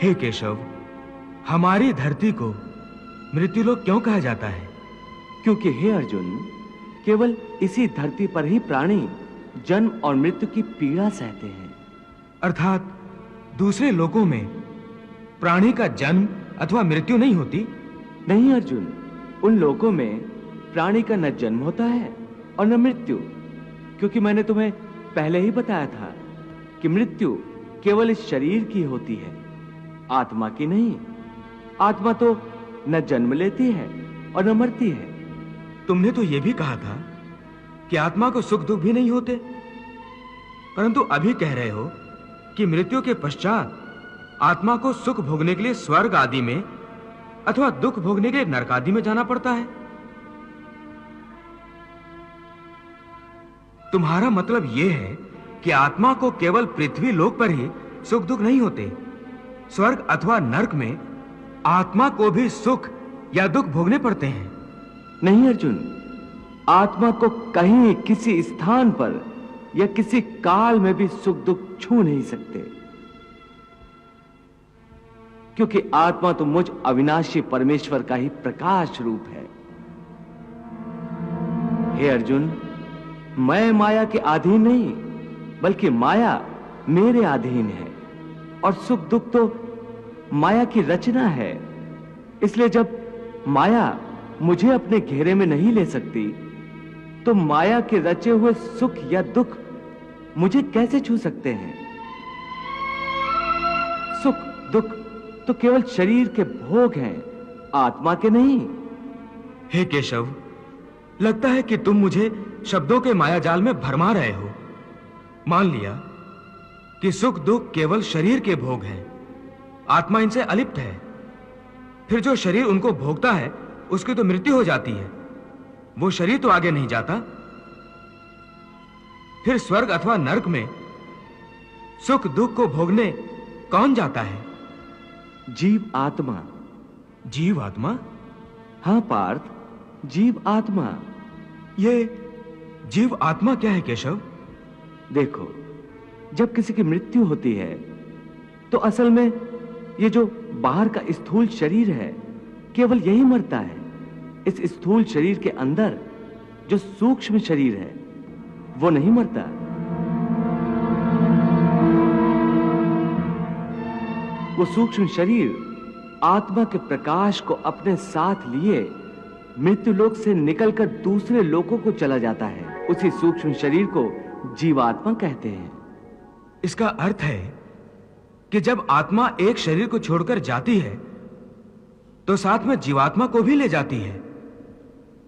हे केशव, हमारी धरती को मृत्युलोक क्यों कहा जाता है? क्योंकि हे अर्जुन, केवल इसी धरती पर ही प्राणी जन्म और मृत्यु की पीड़ा सहते हैं। अर्थात दूसरे लोकों में प्राणी का जन्म अथवा मृत्यु नहीं होती? नहीं अर्जुन, उन लोकों में प्राणी का न जन्म होता है और न मृत्यु, क्योंकि मैंने तुम्हें पहले ही बताया था कि मृत्यु केवल इस शरीर की होती है, आत्मा की नहीं। आत्मा तो न जन्म लेती है और न मरती है। तुमने तो यह भी कहा था कि आत्मा को सुख दुख भी नहीं होते, परंतु अभी कह रहे हो कि मृत्यु के पश्चात आत्मा को सुख भोगने के लिए स्वर्ग आदि में अथवा दुख भोगने के लिए नरक आदि में जाना पड़ता है। तुम्हारा मतलब यह है कि आत्मा को केवल पृथ्वी लोक पर ही सुख दुख नहीं होते, स्वर्ग अथवा नरक में आत्मा को भी सुख या दुख भोगने पड़ते हैं? नहीं अर्जुन, आत्मा को कहीं किसी स्थान पर या किसी काल में भी सुख दुख छू नहीं सकते, क्योंकि आत्मा तो मुझ अविनाशी परमेश्वर का ही प्रकाश रूप है। हे अर्जुन, मैं माया के अधीन नहीं, बल्कि माया मेरे अधीन है, और सुख दुख तो माया की रचना है। इसलिए जब माया मुझे अपने घेरे में नहीं ले सकती, तो माया के रचे हुए सुख या दुख मुझे कैसे छू सकते हैं? सुख दुख तो केवल शरीर के भोग हैं, आत्मा के नहीं। हे केशव, लगता है कि तुम मुझे शब्दों के मायाजाल में भरमा रहे हो। मान लिया कि सुख दुख केवल शरीर के भोग हैं, आत्मा इनसे अलिप्त है। फिर जो शरीर उनको भोगता है उसकी तो मृत्यु हो जाती है, वो शरीर तो आगे नहीं जाता। फिर स्वर्ग अथवा नरक में सुख दुख को भोगने कौन जाता है? जीव आत्मा। जीव आत्मा? हां पार्थ, जीव आत्मा। ये जीव आत्मा क्या है केशव? देखो, जब किसी की मृत्यु होती है तो असल में ये जो बाहर का स्थूल शरीर है केवल यही मरता है। इस स्थूल शरीर के अंदर जो सूक्ष्म शरीर है वो नहीं मरता। वो सूक्ष्म शरीर आत्मा के प्रकाश को अपने साथ लिए मृत्यु लोक से निकलकर दूसरे लोकों को चला जाता है। उसी सूक्ष्म शरीर को जीवात्मा कहते हैं। इसका अर्थ है कि जब आत्मा एक शरीर को छोड़कर जाती है तो साथ में जीवात्मा को भी ले जाती है।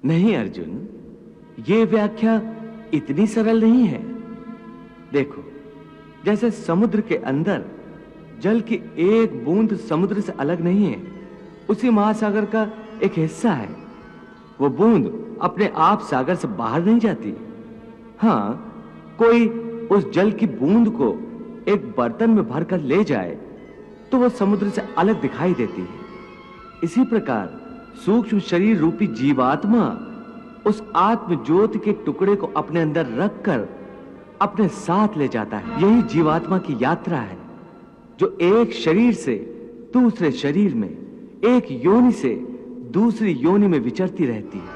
नहीं अर्जुन, ये व्याख्या इतनी सरल नहीं है। देखो, जैसे समुद्र के अंदर जल की एक बूंद समुद्र से अलग नहीं है, उसी महासागर का एक हिस्सा है। वो बूंद अपने आप सागर से बाहर नहीं जाती। हां, कोई उस जल की बूंद को एक बर्तन में भरकर ले जाए तो वो समुद्र से अलग दिखाई देती है। इसी प्रकार सूक्ष्म शरीर रूपी जीवात्मा उस आत्म ज्योति के टुकड़े को अपने अंदर रखकर अपने साथ ले जाता है। यही जीवात्मा की यात्रा है, जो एक शरीर से दूसरे शरीर में, एक योनि से दूसरी योनि में विचरती रहती है।